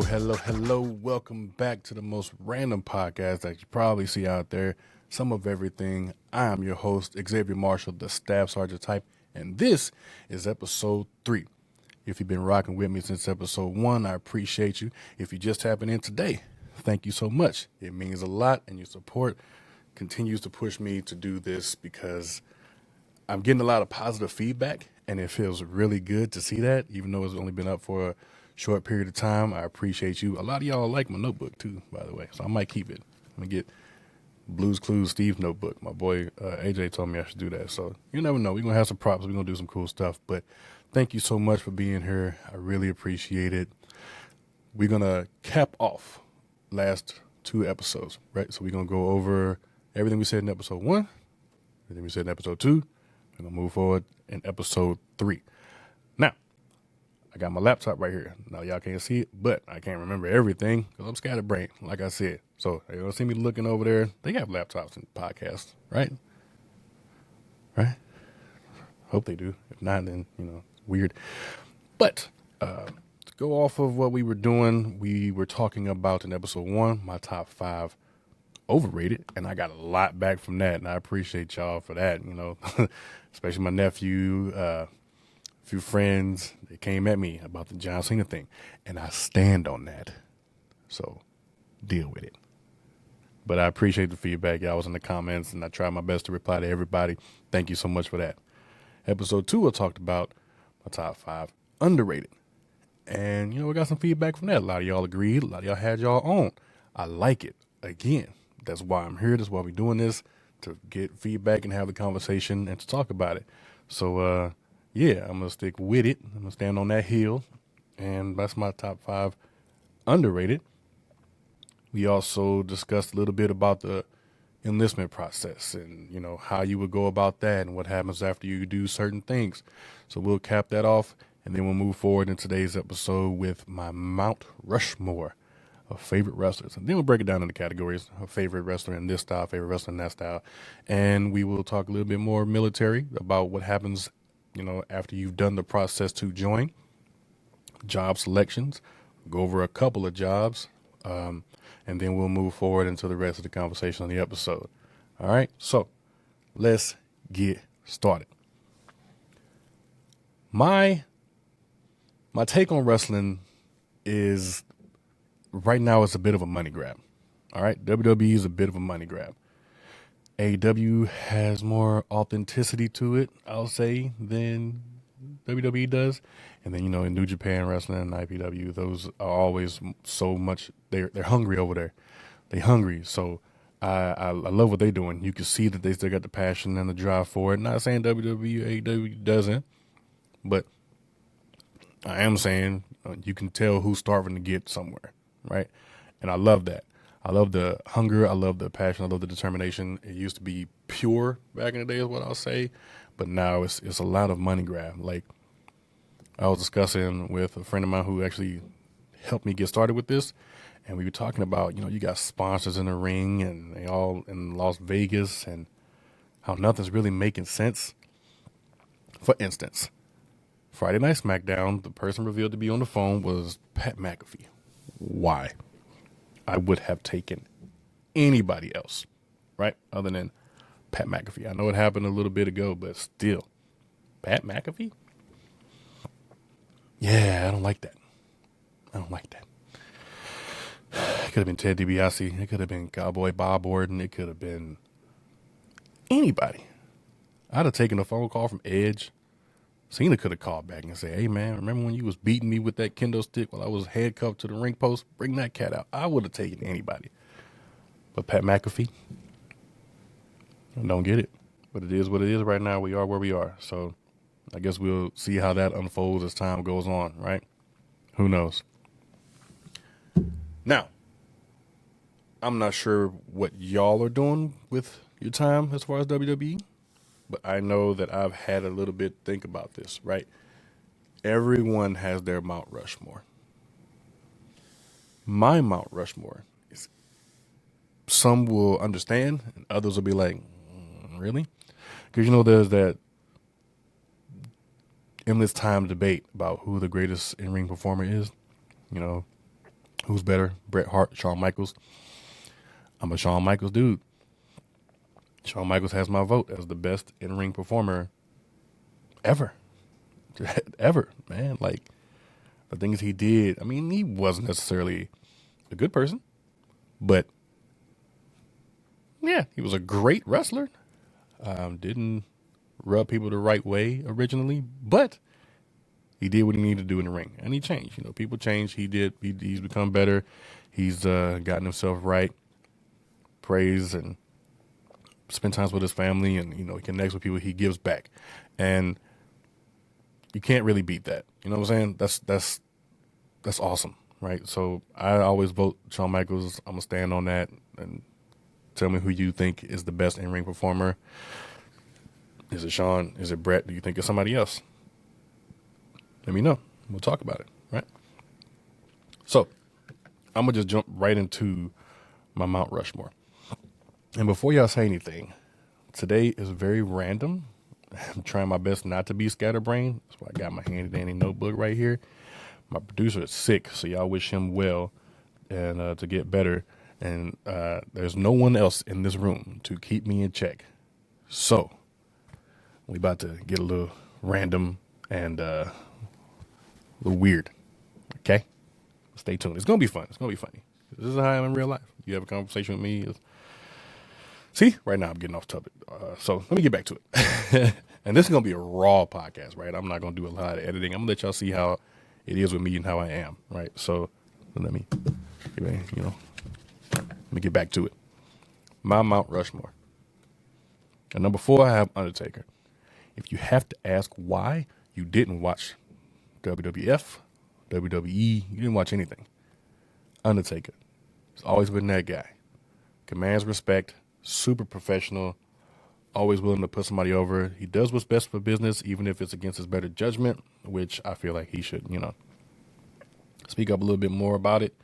Hello. Welcome back to the most random podcast that you probably see out there. Some of everything. I am your host, Xavier Marshall, the Staff Sergeant type, and this is episode 3. If you've been rocking with me since episode 1, I appreciate you. If you just happened in today, thank you so much. It means a lot, and your support continues to push me to do this because I'm getting a lot of positive feedback, and it feels really good to see that, even though it's only been up for a short period of time. I appreciate you. A lot of y'all like my notebook too, by the way, so I might keep it. I'm gonna get Blues Clues Steve's notebook. My boy AJ told me I should do that, so you never know. We're gonna have some props. We're gonna do some cool stuff. But thank you so much for being here. I really appreciate it. We're gonna cap off last 2 episodes, right? So we're gonna go over everything we said in episode 1, everything we said in episode 2. We're gonna move forward in episode 3. Now, I got my laptop right here. Now, y'all can't see it, but I can't remember everything because I'm scatterbrained, like I said. So, you're going to see me looking over there. They have laptops and podcasts, right? Right? Hope they do. If not, then, weird. But, to go off of what we were doing, we were talking about in episode 1, my top 5 overrated, and I got a lot back from that, and I appreciate y'all for that, especially my nephew, few friends, they came at me about the John Cena thing, and I stand on that. So deal with it. But I appreciate the feedback. Y'all was in the comments, and I tried my best to reply to everybody. Thank you so much for that. Episode 2, I talked about my top 5 underrated. And, we got some feedback from that. A lot of y'all agreed. A lot of y'all had y'all own. I like it. Again, that's why I'm here. That's why we're doing this, to get feedback and have the conversation and to talk about it. So, yeah, I'm going to stick with it. I'm going to stand on that hill. And that's my top 5 underrated. We also discussed a little bit about the enlistment process and, how you would go about that and what happens after you do certain things. So we'll cap that off, and then we'll move forward in today's episode with my Mount Rushmore of favorite wrestlers. And then we'll break it down into categories of favorite wrestler in this style, favorite wrestler in that style. And we will talk a little bit more military about what happens after you've done the process to join, job selections, go over a couple of jobs, and then we'll move forward into the rest of the conversation on the episode. All right, so let's get started. My take on wrestling is, right now, it's a bit of a money grab. All right, WWE is a bit of a money grab. AW has more authenticity to it, I'll say, than WWE does. And then, in New Japan Wrestling and IPW, those are always so much, they're hungry over there. They're hungry. So I love what they're doing. You can see that they still got the passion and the drive for it. Not saying WWE, AW doesn't, but I am saying you can tell who's starving to get somewhere, right? And I love that. I love the hunger. I love the passion. I love the determination. It used to be pure back in the day is what I'll say. But now it's a lot of money grab. Like, I was discussing with a friend of mine who actually helped me get started with this. And we were talking about, you got sponsors in the ring and they all in Las Vegas and how nothing's really making sense. For instance, Friday Night SmackDown, the person revealed to be on the phone was Pat McAfee. Why? I would have taken anybody else, right, other than Pat McAfee. I know it happened a little bit ago, but still, Pat McAfee? Yeah, I don't like that. It could have been Ted DiBiase. It could have been Cowboy Bob Orton. It could have been anybody. I'd have taken a phone call from Edge. Cena could have called back and said, hey, man, remember when you was beating me with that kendo stick while I was handcuffed to the ring post? Bring that cat out. I would have taken anybody. But Pat McAfee, I don't get it. But it is what it is right now. We are where we are. So I guess we'll see how that unfolds as time goes on, right? Who knows? Now, I'm not sure what y'all are doing with your time as far as WWE. But I know that I've had a little bit think about this, right? Everyone has their Mount Rushmore. My Mount Rushmore is, some will understand and others will be like, really? Because, there's that endless time debate about who the greatest in-ring performer is. Who's better, Bret Hart, Shawn Michaels? I'm a Shawn Michaels dude. Shawn Michaels has my vote as the best in-ring performer ever. Ever, man. Like, the things he did, I mean, he wasn't necessarily a good person, but yeah, he was a great wrestler. Didn't rub people the right way originally, but he did what he needed to do in the ring, and he changed. You know, people change. He did. He's become better. He's gotten himself right. Praise and spend times with his family, and he connects with people. He gives back, and you can't really beat that. You know what I'm saying? That's awesome, right? So I always vote Shawn Michaels. I'm gonna stand on that, and tell me who you think is the best in-ring performer. Is it Shawn? Is it Bret? Do you think it's somebody else? Let me know. We'll talk about it, right? So I'm going to just jump right into my Mount Rushmore. And before y'all say anything, today is very random. I'm trying my best not to be scatterbrained. That's why I got my handy-dandy notebook right here. My producer is sick, so y'all wish him well and to get better. And there's no one else in this room to keep me in check. So we about to get a little random and a little weird. Okay? Stay tuned. It's going to be fun. It's going to be funny. This is how I am in real life. You have a conversation with me. See, right now I'm getting off topic. So let me get back to it. And this is going to be a raw podcast, right? I'm not going to do a lot of editing. I'm going to let y'all see how it is with me and how I am, right? So let me get back to it. My Mount Rushmore. At number 4, I have Undertaker. If you have to ask why you didn't watch WWF, WWE, you didn't watch anything, Undertaker. He's always been that guy. Commands respect, super professional, always willing to put somebody over. He does what's best for business, even if it's against his better judgment, which I feel like he should, speak up a little bit more about it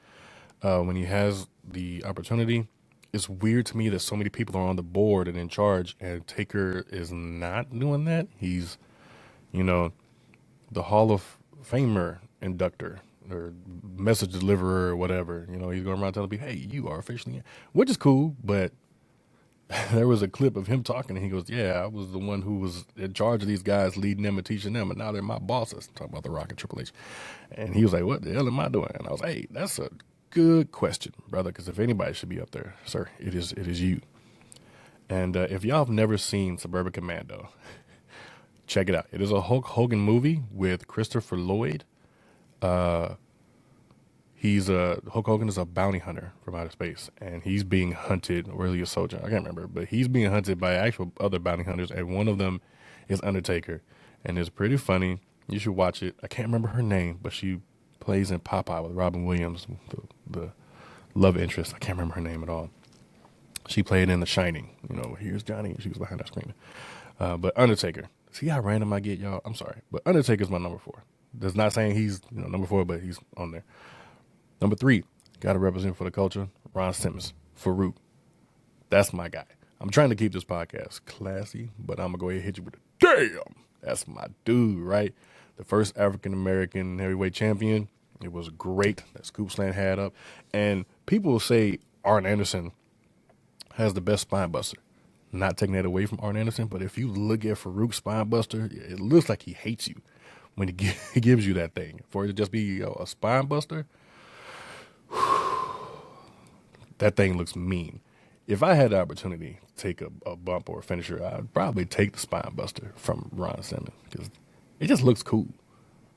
when he has the opportunity. It's weird to me that so many people are on the board and in charge, and Taker is not doing that. He's, the Hall of Famer inductor or message deliverer or whatever. He's going around telling people, hey, you are officially in, which is cool. But there was a clip of him talking, and he goes, yeah, I was the one who was in charge of these guys, leading them and teaching them, and now they're my bosses. Talking about The Rock and Triple H. And he was like, what the hell am I doing? And I was like, hey, that's a good question, brother, because if anybody should be up there, sir, it is you. And if y'all have never seen Suburban Commando, check it out. It is a Hulk Hogan movie with Christopher Lloyd. Hulk Hogan is a bounty hunter from outer space, and he's being hunted, or really a soldier, I can't remember, but he's being hunted by actual other bounty hunters, and one of them is Undertaker, and it's pretty funny. You should watch it. I can't remember her name, but she plays in Popeye with Robin Williams, the love interest. I can't remember her name at all. She played in The Shining. Here's Johnny. She was behind that screen. But Undertaker. See how random I get, y'all? I'm sorry. But Undertaker's my number 4. That's not saying he's number 4, but he's on there. Number 3, got to represent for the culture, Ron Simmons, Farouk. That's my guy. I'm trying to keep this podcast classy, but I'm going to go ahead and hit you with a damn. That's my dude, right? The first African-American heavyweight champion. It was great that Scoop Slam had up. And people will say Arn Anderson has the best spine buster. Not taking that away from Arn Anderson, but if you look at Farouk's spine buster, it looks like he hates you when he gives you that thing. For it to just be a spine buster, that thing looks mean. If I had the opportunity to take a bump or a finisher, I'd probably take the spine buster from Ron Simmons because it just looks cool,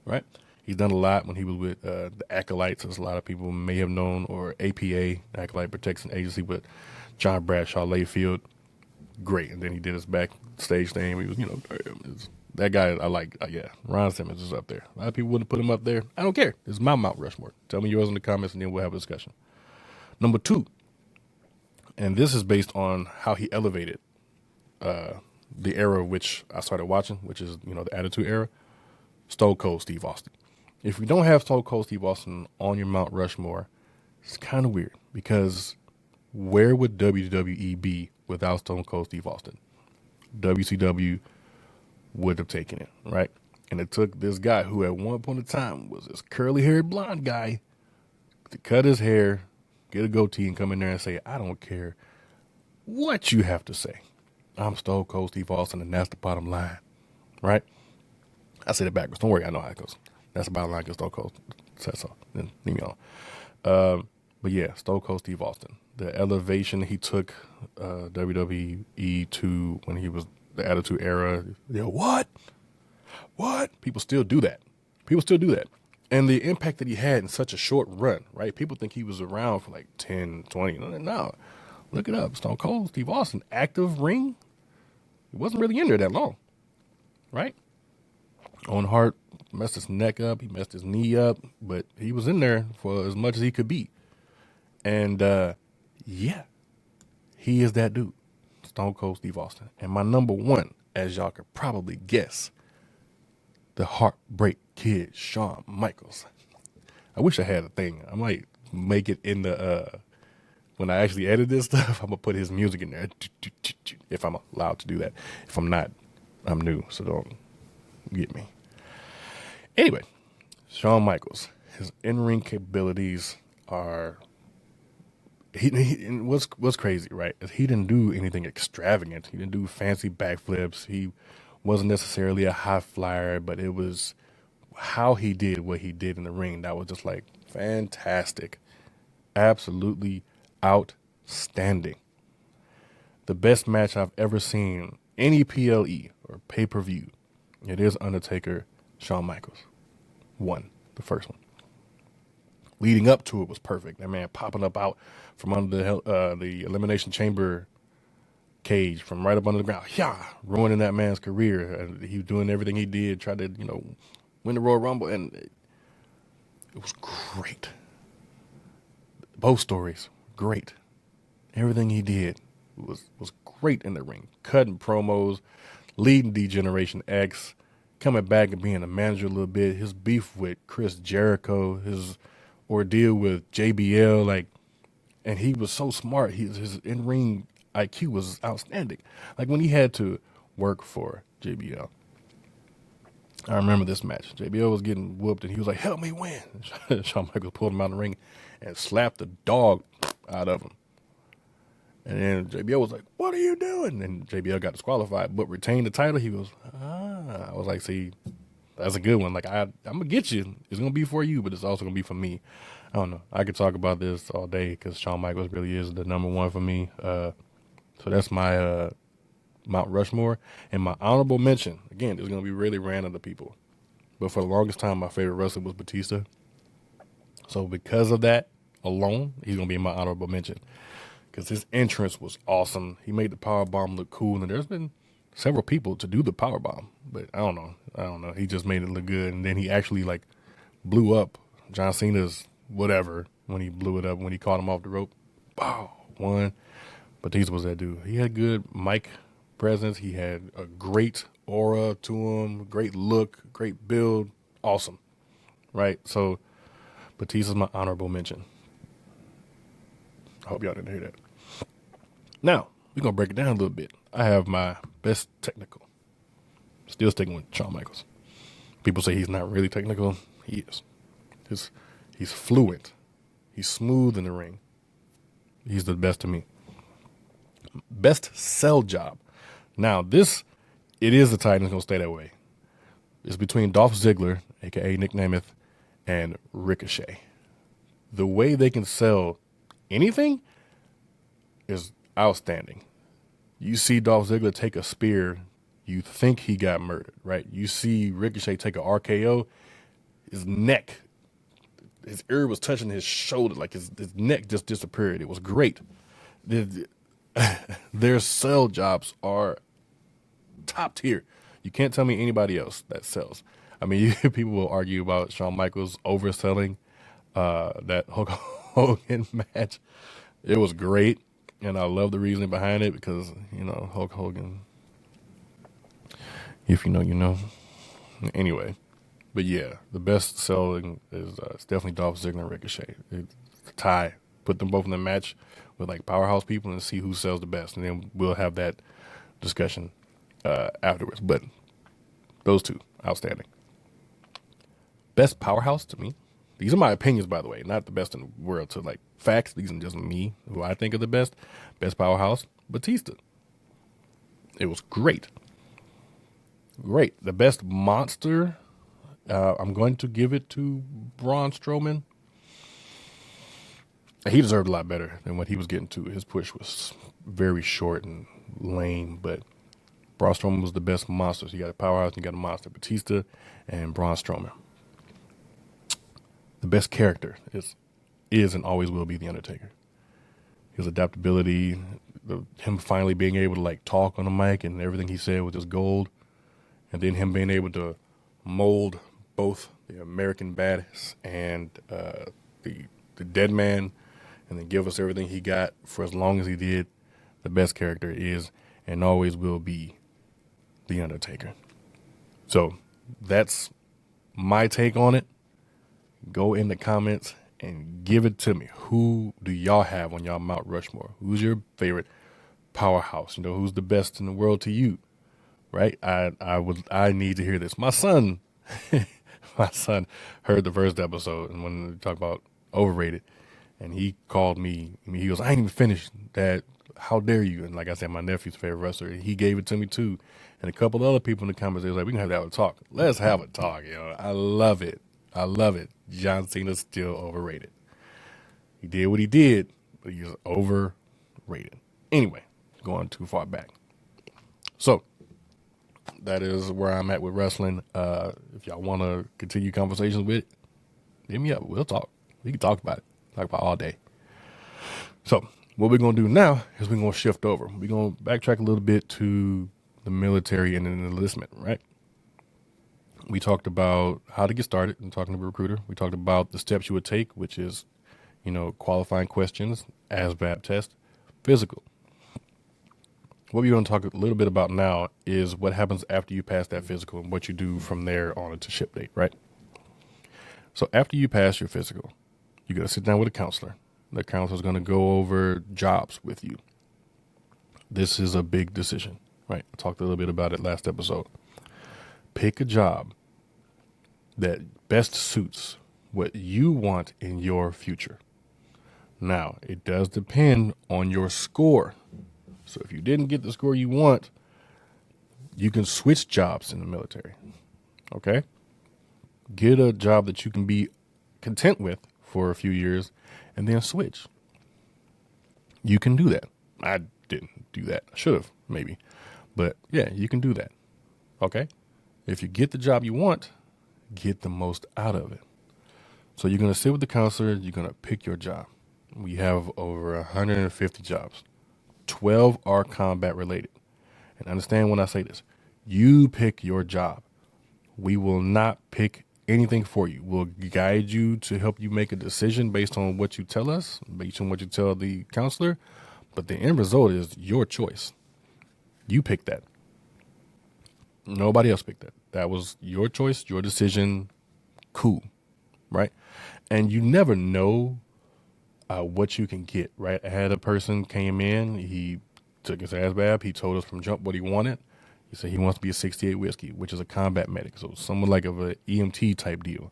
right? He's done a lot when he was with the Acolytes, as a lot of people may have known, or APA, Acolyte Protection Agency, with John Bradshaw Layfield. Great. And then he did his backstage thing. He was, that guy I like. Yeah, Ron Simmons is up there. A lot of people wouldn't put him up there. I don't care. It's my Mount Rushmore. Tell me yours in the comments, and then we'll have a discussion. Number 2, and this is based on how he elevated the era of which I started watching, which is, the Attitude Era, Stone Cold Steve Austin. If we don't have Stone Cold Steve Austin on your Mount Rushmore, it's kind of weird, because where would WWE be without Stone Cold Steve Austin? WCW would have taken it, right? And it took this guy who at one point in time was this curly-haired blonde guy to cut his hair, get a goatee, and come in there and say, I don't care what you have to say. I'm Stone Cold Steve Austin, and that's the bottom line, right? I said it backwards. Don't worry, I know how it goes. That's the bottom line because Stone Cold said so. Then leave me alone. But yeah, Stone Cold Steve Austin. The elevation he took WWE to when he was the Attitude Era. You know, what? People still do that. And the impact that he had in such a short run, right? People think he was around for like 10, 20. No. Look it up. Stone Cold Steve Austin, active ring. He wasn't really in there that long, right? Owen Hart messed his neck up. He messed his knee up, but he was in there for as much as he could be. And, yeah, he is that dude, Stone Cold Steve Austin. And my number one, as y'all could probably guess, the Heartbreak Kid, Shawn Michaels. I wish I had a thing. I might make it in the, when I actually edit this stuff, I'm going to put his music in there, if I'm allowed to do that. If I'm not, I'm new, so don't get me. Anyway, Shawn Michaels, his in-ring capabilities are, and what's crazy, right, is he didn't do anything extravagant. He didn't do fancy backflips. He wasn't necessarily a high flyer, but it was how he did what he did in the ring that was just like fantastic. Absolutely outstanding. The best match I've ever seen, any PLE or pay-per-view, it is Undertaker, Shawn Michaels. The first one. Leading up to it was perfect. That man popping up out from under the Elimination Chamber cage from right up under the ground. Yeah, ruining that man's career. And he was doing everything he did, tried to, win the Royal Rumble, and it was great. Both stories, great. Everything he did was great in the ring. Cutting promos, leading D-Generation X, coming back and being a manager a little bit. His beef with Chris Jericho, his ordeal with JBL, and he was so smart. His in-ring IQ was outstanding. Like when he had to work for JBL. I remember this match. JBL was getting whooped, and he was like, help me win. Shawn Michaels pulled him out of the ring and slapped the dog out of him. And then JBL was like, what are you doing? And JBL got disqualified, but retained the title. He goes, I was like, see, that's a good one. Like, I'm going to get you. It's going to be for you, but it's also going to be for me. I don't know. I could talk about this all day because Shawn Michaels really is the number one for me. So that's my Mount Rushmore. And my honorable mention, again, is going to be really random to people. But for the longest time, my favorite wrestler was Batista. So because of that alone, he's going to be in my honorable mention. Because his entrance was awesome. He made the powerbomb look cool. And there's been several people to do the powerbomb. But I don't know. He just made it look good. And then he actually, blew up John Cena's whatever when he blew it up, when he caught him off the rope. Bow, won. Batista was that dude. He had good mic presence. He had a great aura to him, great look, great build. Awesome. Right? So Batista's my honorable mention. I hope y'all didn't hear that. Now, we're going to break it down a little bit. I have my best technical. Still sticking with Shawn Michaels. People say he's not really technical. He is. He's fluent. He's smooth in the ring. He's the best to me. Best sell job. Now, it is the title. It's going to stay that way. It's between Dolph Ziggler, a.k.a. Nick Nemeth, and Ricochet. The way they can sell anything is outstanding. You see Dolph Ziggler take a spear, you think he got murdered, right? You see Ricochet take a RKO, his neck, his ear was touching his shoulder, like his neck just disappeared. It was great. Their sell jobs are top tier. You can't tell me anybody else that sells. I mean, people will argue about Shawn Michaels overselling that Hulk Hogan match. It was great, and I love the reasoning behind it because, Hulk Hogan, if you know, you know. Anyway, but yeah, the best selling is it's definitely Dolph Ziggler and Ricochet. It's a tie. Put them both in the match with powerhouse people and see who sells the best, and then we'll have that discussion afterwards. But those two, outstanding. Best powerhouse to me, These are my opinions, by the way, not the best in the world to like facts. These are just me, who I think are the best. Best powerhouse, Batista. It was great. Great. The best monster, I'm going to give it to Braun Strowman. He deserved a lot better than what he was getting to. His push was very short and lame, but Braun Strowman was the best monster. So you got a powerhouse and you got a monster. Batista and Braun Strowman. The best character is and always will be The Undertaker. His adaptability, him finally being able to like talk on the mic and everything he said was just gold. And then him being able to mold both the American Badass and the Dead Man, and then give us everything he got for as long as he did. The best character is and always will be The Undertaker. So that's my take on it. Go in the comments and give it to me. Who do y'all have on y'all Mount Rushmore? Who's your favorite powerhouse? You know, who's the best in the world to you? Right? I need to hear this. My son heard the first episode, and when we talk about overrated, and he called me. I mean, he goes, "I ain't even finished that. How dare you?" And like I said, my nephew's favorite wrestler. He gave it to me too, and a couple of other people in the comments, they was like, "We can have a talk. Let's have a talk, yo." I love it. I love it. John Cena's still overrated. He did what he did, but he's overrated. Anyway, going too far back. So that is where I'm at with wrestling. If y'all want to continue conversations with it, hit me up. We'll talk. We can talk about it. Talk about it all day. So what we're going to do now is we're going to shift over. We're going to backtrack a little bit to the military and an enlistment, right? We talked about how to get started and talking to a recruiter. We talked about the steps you would take, which is, you know, qualifying questions, ASVAB test, physical. What we're going to talk a little bit about now is what happens after you pass that physical and what you do from there on to ship date, right? So after you pass your physical, you got to sit down with a counselor. The counselor is going to go over jobs with you. This is a big decision, right? I talked a little bit about it last episode. Pick a job that best suits what you want in your future. Now, it does depend on your score. So if you didn't get the score you want, you can switch jobs in the military. Okay? Get a job that you can be content with for a few years and then switch. You can do that. I didn't do that. I should have, maybe. But yeah, you can do that. Okay? If you get the job you want, get the most out of it. So you're going to sit with the counselor. You're going to pick your job. We have over 150 jobs. 12 are combat related. And understand when I say this. You pick your job. We will not pick anything for you. We'll guide you to help you make a decision based on what you tell us, based on what you tell the counselor. But the end result is your choice. You pick that. Nobody else picked that. That was your choice, your decision. Cool. Right? And you never know what you can get, right? I had a person came in, he took his ASVAB, he told us from jump what he wanted. He said he wants to be a 68 whiskey, which is a combat medic, so someone like of an EMT type deal.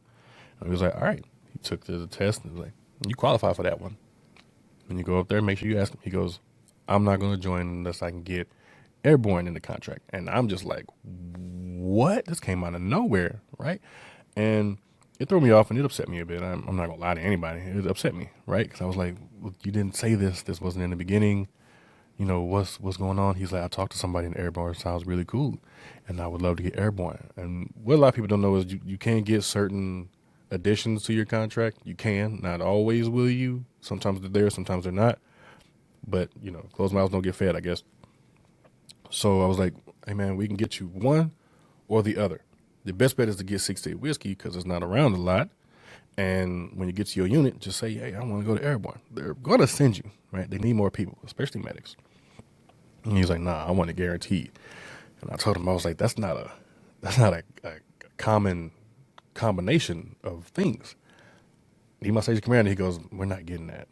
And he was like, all right. He took the test and was like, you qualify for that one. And you go up there, make sure you ask him. He goes, I'm not going to join unless I can get airborne in the contract. And I'm just like, what? This came out of nowhere, right? And it threw me off and it upset me a bit. I'm not going to lie to anybody. It upset me, right? Because I was like, well, you didn't say this. This wasn't in the beginning. You know, what's going on? He's like, I talked to somebody in airborne. It sounds really cool. And I would love to get airborne. And what a lot of people don't know is you can't get certain additions to your contract. You can. Not always will you. Sometimes they're there. Sometimes they're not. But, you know, closed mouths don't get fed, I guess. So I was like, hey, man, we can get you one or the other. The best bet is to get 68 whiskey because it's not around a lot. And when you get to your unit, just say, hey, I want to go to airborne. They're going to send you, right? They need more people, especially medics. And he's like, nah, I want it guaranteed. And I told him, I was like, that's not a common combination of things. He must say his commander. He goes, we're not getting that.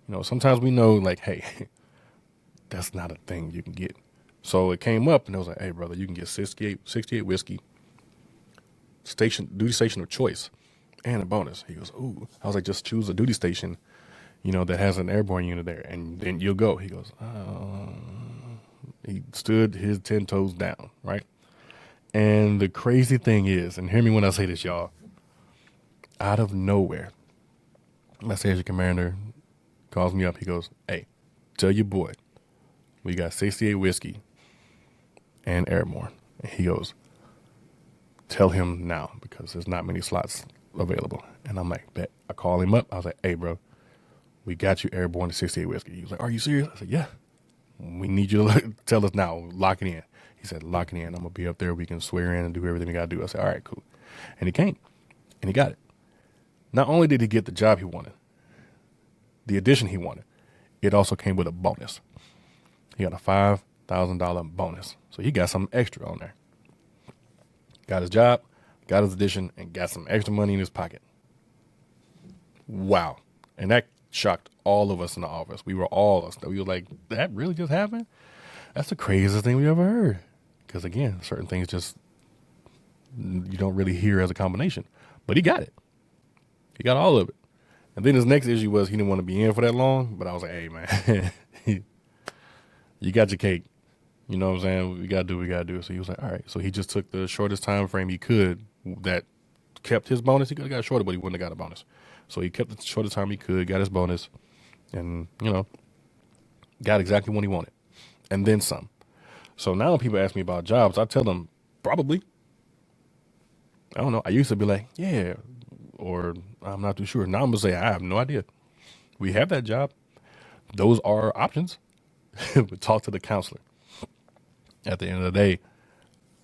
You know, sometimes we know like, hey, that's not a thing you can get. So it came up and I was like, hey, brother, you can get 68 whiskey, duty station of choice. and a bonus. He goes, ooh. I was like, just choose a duty station, that has an airborne unit there, and then you'll go. He goes, he stood his 10 toes down, right? And the crazy thing is, and hear me when I say this, y'all, out of nowhere, my station commander calls me up. He goes, hey, tell your boy, we got 68 whiskey and airborne. And he goes, tell him now because there's not many slots available. And I'm like, bet. I call him up. I was like, hey, bro, we got you airborne to 68 whiskey. He was like, are you serious? I said, yeah. We need you to tell us now. Lock it in. He said, lock it in. I'm going to be up there. We can swear in and do everything we got to do. I said, all right, cool. And he came and he got it. Not only did he get the job he wanted, the addition he wanted, it also came with a bonus. He got a $5,000 bonus. So he got something extra on there. Got his job, got his addition, and got some extra money in his pocket. Wow. And that shocked all of us in the office. We were like, that really just happened? That's the craziest thing we ever heard. Because again, certain things just, you don't really hear as a combination. But he got it. He got all of it. And then his next issue was he didn't want to be in for that long. But I was like, hey, man, you got your cake. You know what I'm saying? We got to do what we got to do. So he was like, all right. So he just took the shortest time frame he could that kept his bonus. He could have got shorter, but he wouldn't have got a bonus. So he kept the shortest time he could, got his bonus, and, got exactly what he wanted. And then some. So now when people ask me about jobs, I tell them, probably. I don't know. I used to be like, yeah, or I'm not too sure. Now I'm going to say, I have no idea. We have that job. Those are options. We talk to the counselor. At the end of the day,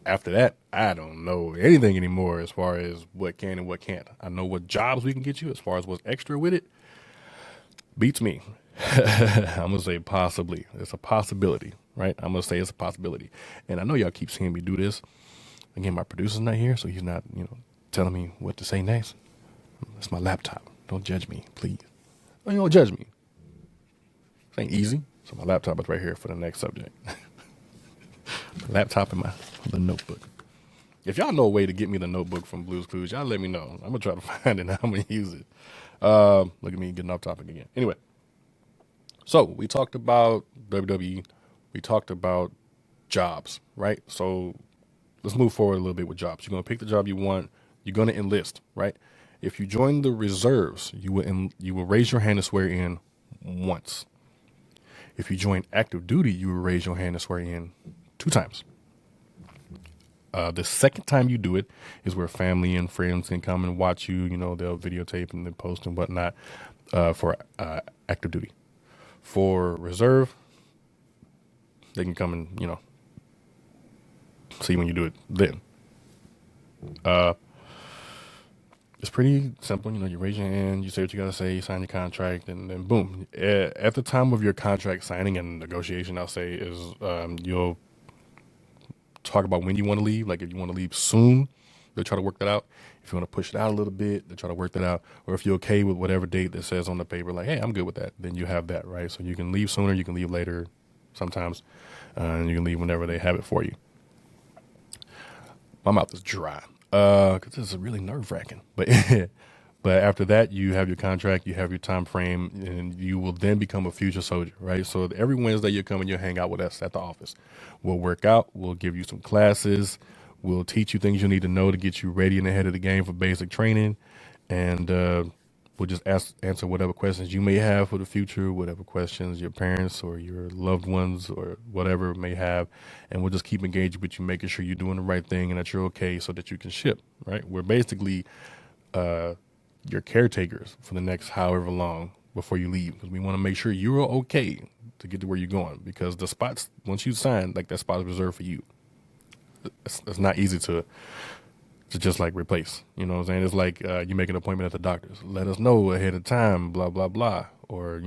after that, I don't know anything anymore as far as what can and what can't. I know what jobs we can get you as far as what's extra with it. Beats me. I'm going to say possibly. It's a possibility, right? I'm going to say it's a possibility. And I know y'all keep seeing me do this. Again, my producer's not here, so he's not, telling me what to say next. It's my laptop. Don't judge me, please. Oh, you don't judge me. It ain't easy. So my laptop is right here for the next subject. Laptop and the notebook. If y'all know a way to get me the notebook from Blue's Clues, y'all let me know. I'm going to try to find it and I'm going to use it. Look at me getting off topic again. Anyway, so we talked about WWE. We talked about jobs, right? So let's move forward a little bit with jobs. You're going to pick the job you want. You're going to enlist, right? If you join the reserves, you will raise your hand and swear in once. If you join active duty, you will raise your hand and swear in 2 times. The second time you do it is where family and friends can come and watch you. They'll videotape and then post and whatnot for active duty. For reserve, they can come and, see when you do it then. It's pretty simple. You raise your hand, you say what you got to say, you sign your contract, and then boom. At the time of your contract signing and negotiation, I'll say is you'll talk about when you want to leave. Like if you want to leave soon, they'll try to work that out. If you want to push it out a little bit, they'll try to work that out. Or if you're okay with whatever date that says on the paper, like, hey, I'm good with that, then you have that, right? So you can leave sooner, you can leave later sometimes, and you can leave whenever they have it for you. My mouth is dry. Because this is really nerve-wracking. But but after that, you have your contract, you have your time frame, and you will then become a future soldier, right? So every Wednesday you come and you hang out with us at the office. We'll work out. We'll give you some classes. We'll teach you things you need to know to get you ready and ahead of the game for basic training. And we'll just answer whatever questions you may have for the future, whatever questions your parents or your loved ones or whatever may have. And we'll just keep engaging with you, making sure you're doing the right thing and that you're okay so that you can ship, right? We're basically your caretakers for the next however long before you leave, because we want to make sure you're okay to get to where you're going, because the spots, once you sign, like that spot is reserved for you. It's not easy to just like replace, you know what I'm saying? It's like you make an appointment at the doctor's. Let us know ahead of time, blah, blah, blah. Or,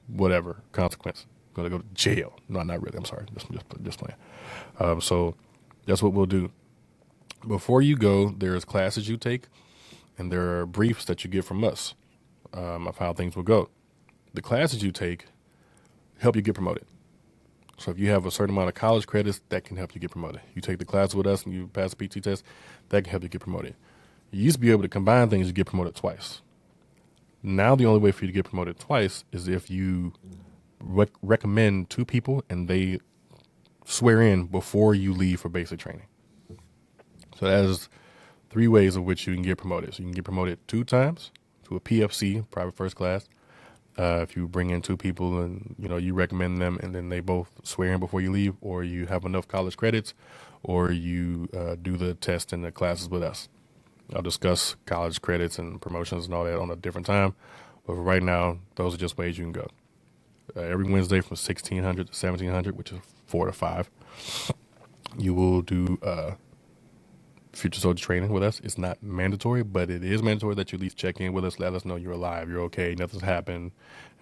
whatever consequence. Going to go to jail. No, not really. I'm sorry. Just playing. So that's what we'll do. Before you go, there's classes you take, and there are briefs that you get from us of how things will go. The classes you take help you get promoted. So if you have a certain amount of college credits, that can help you get promoted. You take the class with us and you pass the PT test, that can help you get promoted. You used to be able to combine things to get promoted twice. Now the only way for you to get promoted twice is if you recommend 2 people and they swear in before you leave for basic training. So that is 3 ways of which you can get promoted. So you can get promoted 2 times to a PFC, private first class. If you bring in 2 people and you recommend them and then they both swear in before you leave, or you have enough college credits, or you do the test and the classes with us. I'll discuss college credits and promotions and all that on a different time. But for right now, those are just ways you can go. Every Wednesday from 1600 to 1700, which is 4 to 5, you will do future soldier training with us. It's not mandatory, but it is mandatory that you at least check in with us, let us know you're alive, you're okay, nothing's happened.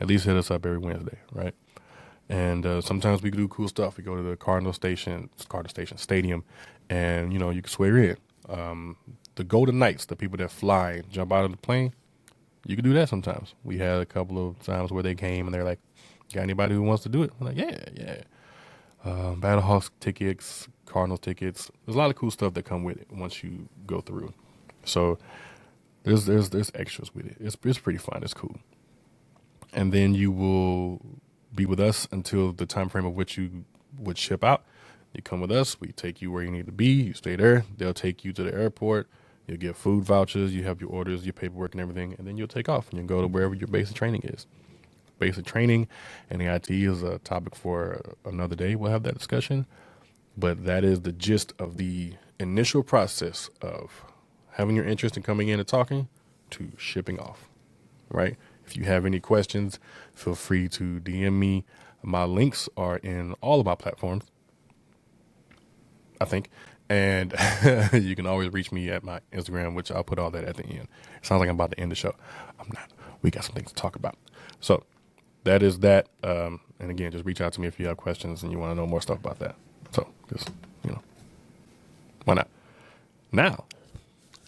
At least hit us up every Wednesday, right? And sometimes we do cool stuff. We go to the Cardinal Station Stadium, and you can swear in. The Golden Knights, the people that fly and jump out of the plane, you can do that sometimes. We had a couple of times where they came and they're like, "Got anybody who wants to do it?" I'm like, "Yeah." Battlehawks tickets, Cardinals tickets. There's a lot of cool stuff that come with it once you go through. So there's extras with it. It's pretty fun. It's cool. And then you will be with us until the time frame of which you would ship out. You come with us. We take you where you need to be. You stay there. They'll take you to the airport. You'll get food vouchers. You have your orders, your paperwork, and everything. And then you'll take off and you'll go to wherever your basic training is. Basic training and the IT is a topic for another day. We'll have that discussion. But that is the gist of the initial process of having your interest in coming in and talking to shipping off, right? If you have any questions, feel free to DM me. My links are in all of my platforms, I think. And you can always reach me at my Instagram, which I'll put all that at the end. It sounds like I'm about to end the show. I'm not. We got some things to talk about. So that is that. And again, just reach out to me if you have questions and you want to know more stuff about that. So just, why not? Now,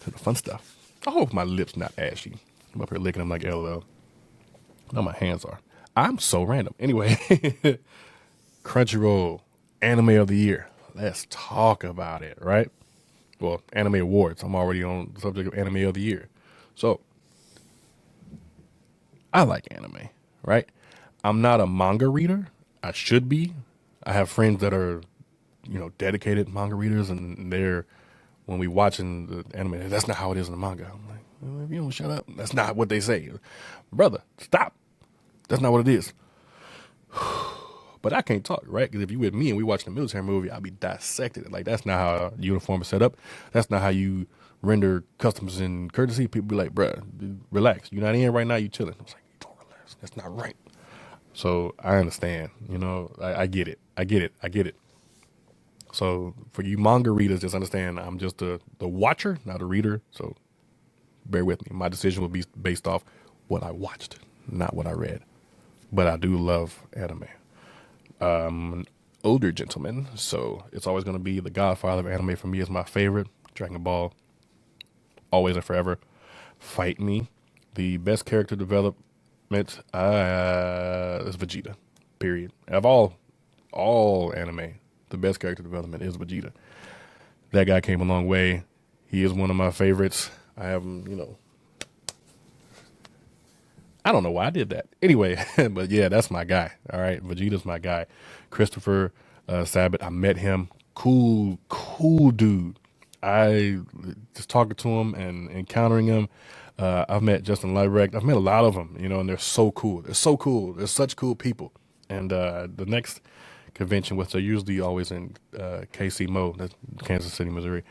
to the fun stuff. I hope my lips not ashy. I'm up here licking them like LOL. No, my hands are. I'm so random. Anyway, Crunchyroll Anime of the Year. Let's talk about it, right? Well, Anime Awards. I'm already on the subject of Anime of the Year. So, I like anime, right? I'm not a manga reader. I should be. I have friends that are, dedicated manga readers, and when we watching the anime, that's not how it is in the manga. I'm like, well, if you don't shut up, that's not what they say. Brother, stop. That's not what it is. But I can't talk, right? Because if you with me and we watching a military movie, I'll be dissected. Like, that's not how a uniform is set up. That's not how you render customs and courtesy. People be like, bruh, relax. You're not in right now. You chilling. I was like, you don't relax. That's not right. So I understand. I get it. So for you manga readers, just understand I'm just the watcher, not a reader. So bear with me. My decision will be based off what I watched, not what I read. But I do love anime. An older gentleman, so it's always going to be the godfather of anime for me is my favorite. Dragon Ball, always and forever. Fight me. The best character development is Vegeta, period. Of all anime, the best character development is Vegeta. That guy came a long way. He is one of my favorites. I have him, I don't know why I did that. Anyway, but yeah, that's my guy. All right. Vegeta's my guy. Christopher Sabat, I met him. Cool dude. I just talking to him and encountering him. I've met Justin Liebrecht. I've met a lot of them, and they're so cool. They're so cool. They're such cool people. And the next convention, which they're usually always in KC Mo, that's Kansas City, Missouri.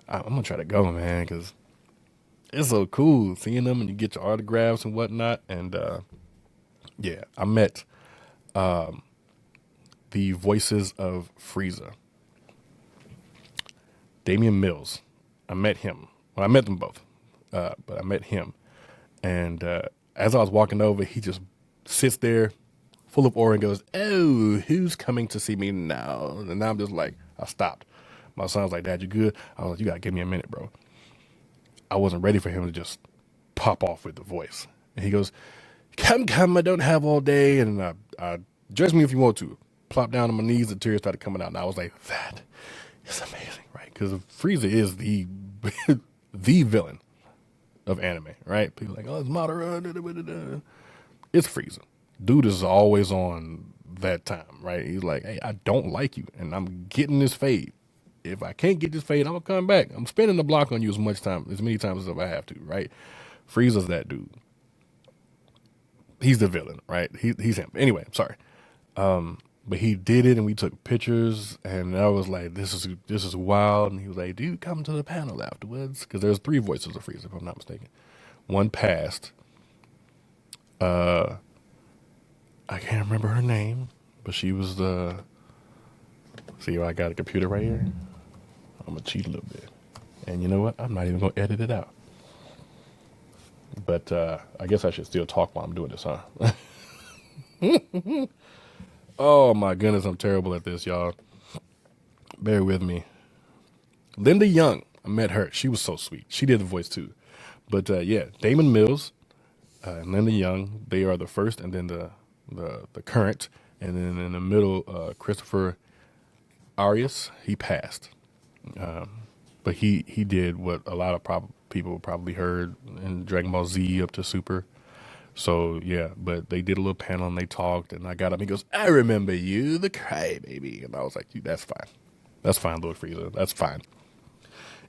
I'm going to try to go, man, because it's so cool seeing them and you get your autographs and whatnot. And yeah, I met the voices of Frieza. Damian Mills. I met him. Well, I met them both, but I met him. And as I was walking over, he just sits there full of aura and goes, "Oh, who's coming to see me now?" And now I'm just like, I stopped. My son's like, "Dad, you good?" I was like, "You got to give me a minute, bro." I wasn't ready for him to just pop off with the voice. And he goes, come, I don't have all day. And I judge me if you want to. Plop down on my knees, the tears started coming out. And I was like, that is amazing, right? Because Frieza is the the villain. of anime, right? People are like, oh, it's Madara. It's Frieza. Dude is always on that time, right? He's like, hey, I don't like you, and I'm getting this fade. If I can't get this fade, I'm gonna come back. I'm spinning the block on you as many times as I have to, right? Frieza's that dude. He's the villain, right? He's him. Anyway, I'm sorry. But he did it, and we took pictures, and I was like, this is wild. And he was like, dude, come to the panel afterwards. Because there's 3 voices of Frieza, if I'm not mistaken. One passed. I can't remember her name, but she was the... See, I got a computer right here. I'm going to cheat a little bit. And you know what? I'm not even going to edit it out. But I guess I should still talk while I'm doing this, huh? Oh, my goodness. I'm terrible at this, y'all. Bear with me. Linda Young. I met her. She was so sweet. She did the voice, too. But, yeah, Damon Mills and Linda Young, they are the first, and then the current. And then in the middle, Christopher Arias, he passed. But he did what a lot of people probably heard in Dragon Ball Z up to Super. So, yeah, but they did a little panel and they talked, and I got up. He goes, I remember you, the crybaby. And I was like, that's fine. That's fine, Lord Frieza. That's fine.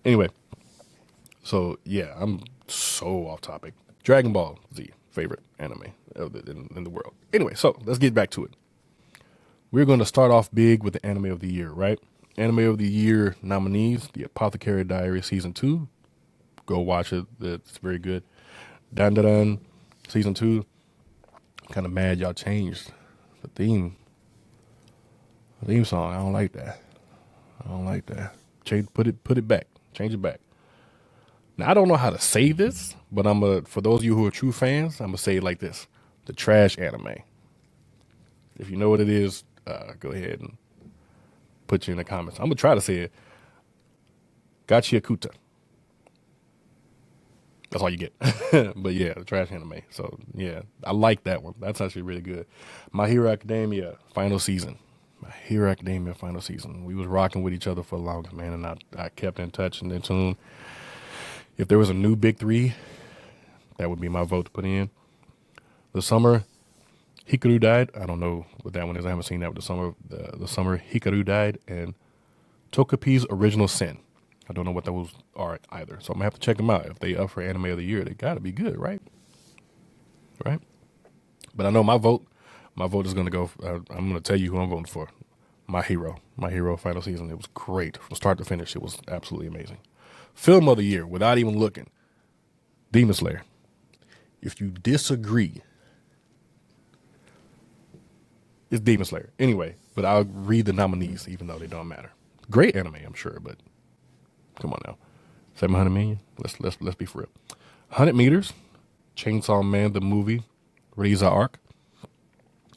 Anyway, so, yeah, I'm so off topic. Dragon Ball Z, favorite anime in the world. Anyway, so let's get back to it. We're going to start off big with the anime of the year, right? Anime of the year nominees, The Apothecary Diary Season 2. Go watch it. It's very good. Dan Season 2. I'm kind of mad y'all changed the theme song. I don't like that. Put it back. Change it back. Now, I don't know how to say this, but for those of you who are true fans, I'm going to say it like this. The trash anime. If you know what it is, go ahead and put you in the comments. I'm going to try to say it. Gachiakuta. That's all you get. But yeah, the trash anime. So yeah, I like that one. That's actually really good. My Hero Academia final season. We was rocking with each other for the longest, man, and I kept in touch and in tune. If there was a new big 3, that would be my vote to put in. The summer, Hikaru died. I don't know what that one is. I haven't seen that with the summer Hikaru died, and Togepi's Original Sin. I don't know what those are either. So I'm going to have to check them out. If they up for Anime of the Year, they got to be good, right? Right? But I know my vote is going to go, I'm going to tell you who I'm voting for. My Hero final season. It was great. From start to finish, it was absolutely amazing. Film of the Year, without even looking, Demon Slayer. If you disagree, it's Demon Slayer. Anyway, but I'll read the nominees, even though they don't matter. Great anime, I'm sure, but come on now. 700 million? Let's be for real. 100 Meters, Chainsaw Man, the movie, Reza Arc.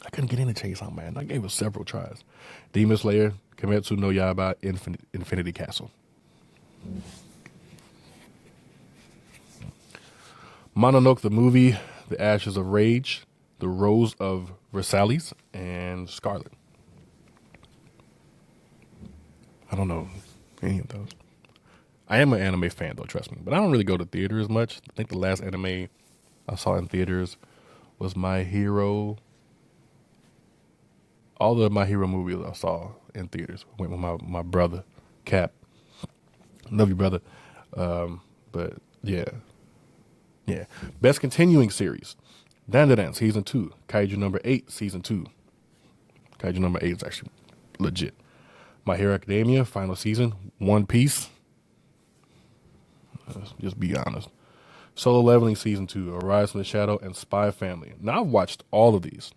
I couldn't get into Chainsaw Man. I gave it several tries. Demon Slayer, Kimetsu no Yaiba, Infinity Castle. Mononoke, the movie, The Ashes of Rage, The Rose of Versailles, and Scarlet. I don't know any of those. I am an anime fan, though, trust me. But I don't really go to theater as much. I think the last anime I saw in theaters was My Hero. All the My Hero movies I saw in theaters. I went with my brother, Cap. Love you, brother. But, yeah. Yeah. Best Continuing Series. Dandadan, Season 2. Kaiju number 8, Season 2. Kaiju number 8 is actually legit. My Hero Academia, final season. One Piece. Just be honest. Solo Leveling Season 2, Arise from the Shadow, and Spy Family. Now, I've watched all of these.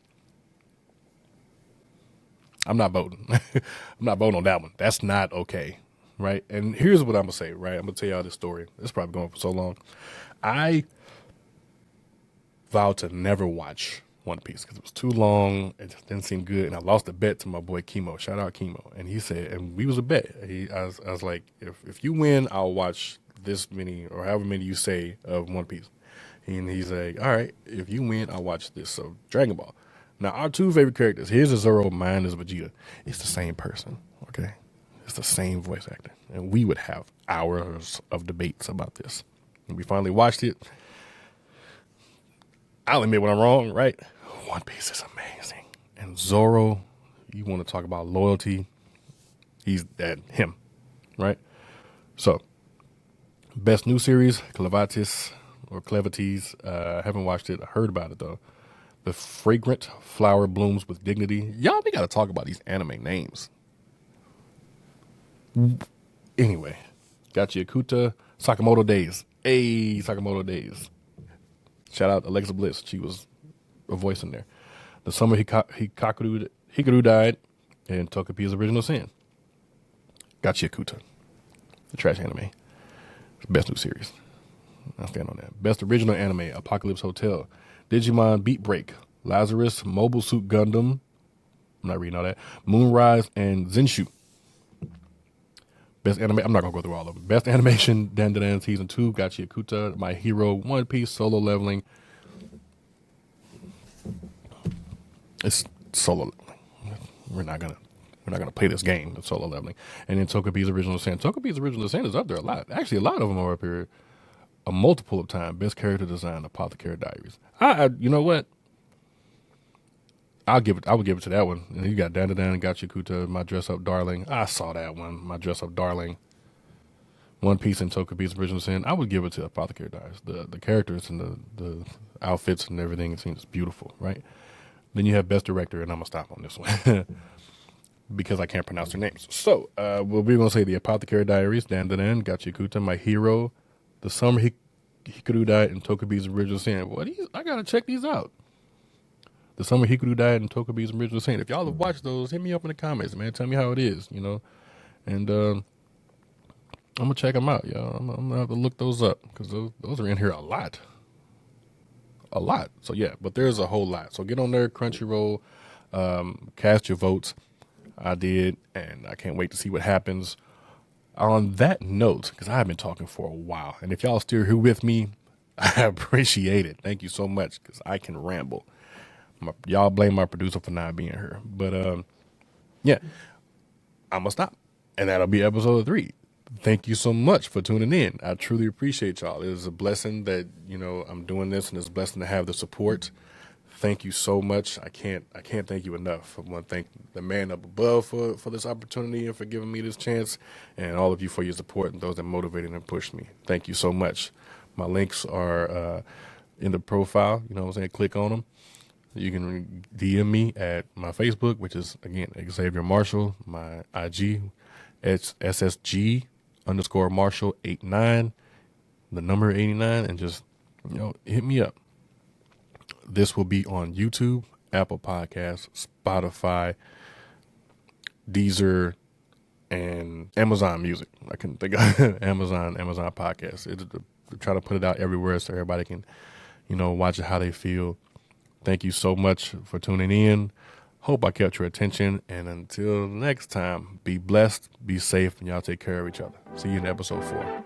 I'm not voting. I'm not voting on that one. That's not okay, right? And here's what I'm going to say, right? I'm going to tell y'all this story. It's probably going for so long. I vowed to never watch One Piece because it was too long. It just didn't seem good. And I lost a bet to my boy Kimo. Shout out Kimo. And he said, and we was a bet. I was like, if you win, I'll watch this many or however many you say of One Piece. And he's like, all right, if you win, I'll watch this. So Dragon Ball. Now, our 2 favorite characters, his is Zoro, mine is Vegeta. It's the same person, okay? It's the same voice actor. And we would have hours of debates about this. And we finally watched it. I'll admit when I'm wrong, right? One Piece is amazing. And Zoro, you want to talk about loyalty, he's him, right? So, best new series, Clevatis or Clevities. Haven't watched it. I heard about it though. The Fragrant Flower Blooms with Dignity. Y'all, we got to talk about these anime names. Anyway, got Yakuta Sakamoto Days. Hey, Sakamoto Days. Shout out Alexa Bliss. She was a voice in there. The Summer Hikaru died, and Togepi's Original Sin. Got Yakuta. The trash anime. Best new series. I'll stand on that. Best original anime, Apocalypse Hotel. Digimon Beat Break. Lazarus, Mobile Suit Gundam. I'm not reading all that. Moonrise and Zenshu. Best anime, I'm not going to go through all of them. Best animation, Dan Dan Season 2, got Yakuta, My Hero, One Piece, Solo Leveling. It's Solo Leveling. We're not gonna play this game, it's Solo Leveling. And then Togepi's Original Sin. Togepi's Original Sin is up there a lot. Actually, a lot of them are up here a multiple of time. Best character design, Apothecary Diaries. I you know what? I would give it to that one. And you got Dan Dan, got Yakuta, My Dress Up Darling. I saw that one, My Dress Up Darling. One Piece and Togepi's Original Sin. I would give it to Apothecary Diaries. The characters and the outfits and everything, it seems beautiful, right? Then you have Best Director, and I'm gonna stop on this one because I can't pronounce their names. So, we're gonna say the Apothecary Diaries, Dan Dan, got Yakuta, My Hero, The Summer Hikaru died, and Togepi's Original Sin. Well, I gotta check these out. The Summer Hikaru died and Togepi's Original Sin. If y'all have watched those, hit me up in the comments, man. Tell me how it is, you know. And I'm gonna check them out, y'all. I'm gonna have to look those up because those are in here a lot. So yeah, but there's a whole lot. So get on there, Crunchyroll, cast your votes. I did, and I can't wait to see what happens. On that note, because I've been talking for a while, and if y'all still here with me, I appreciate it. Thank you so much, because I can ramble. Y'all blame my producer for not being here. But yeah, I'm going to stop. And that'll be episode 3. Thank you so much for tuning in. I truly appreciate y'all. It is a blessing that, you know, I'm doing this, and it's a blessing to have the support. Thank you so much. I can't thank you enough. I want to thank the man up above for this opportunity and for giving me this chance, and all of you for your support and those that motivated and pushed me. Thank you so much. My links are in the profile. You know what I'm saying? Click on them. You can DM me at my Facebook, which is, again, Xavier Marshall. My IG, it's SSG_Marshall89, the number 89, and just, you know, hit me up. This will be on YouTube, Apple Podcasts, Spotify, Deezer, and Amazon Music. I can think of Amazon Podcasts. Try to put it out everywhere so everybody can, you know, watch it how they feel. Thank you so much for tuning in. Hope I kept your attention. And until next time, be blessed, be safe, and y'all take care of each other. See you in episode 4.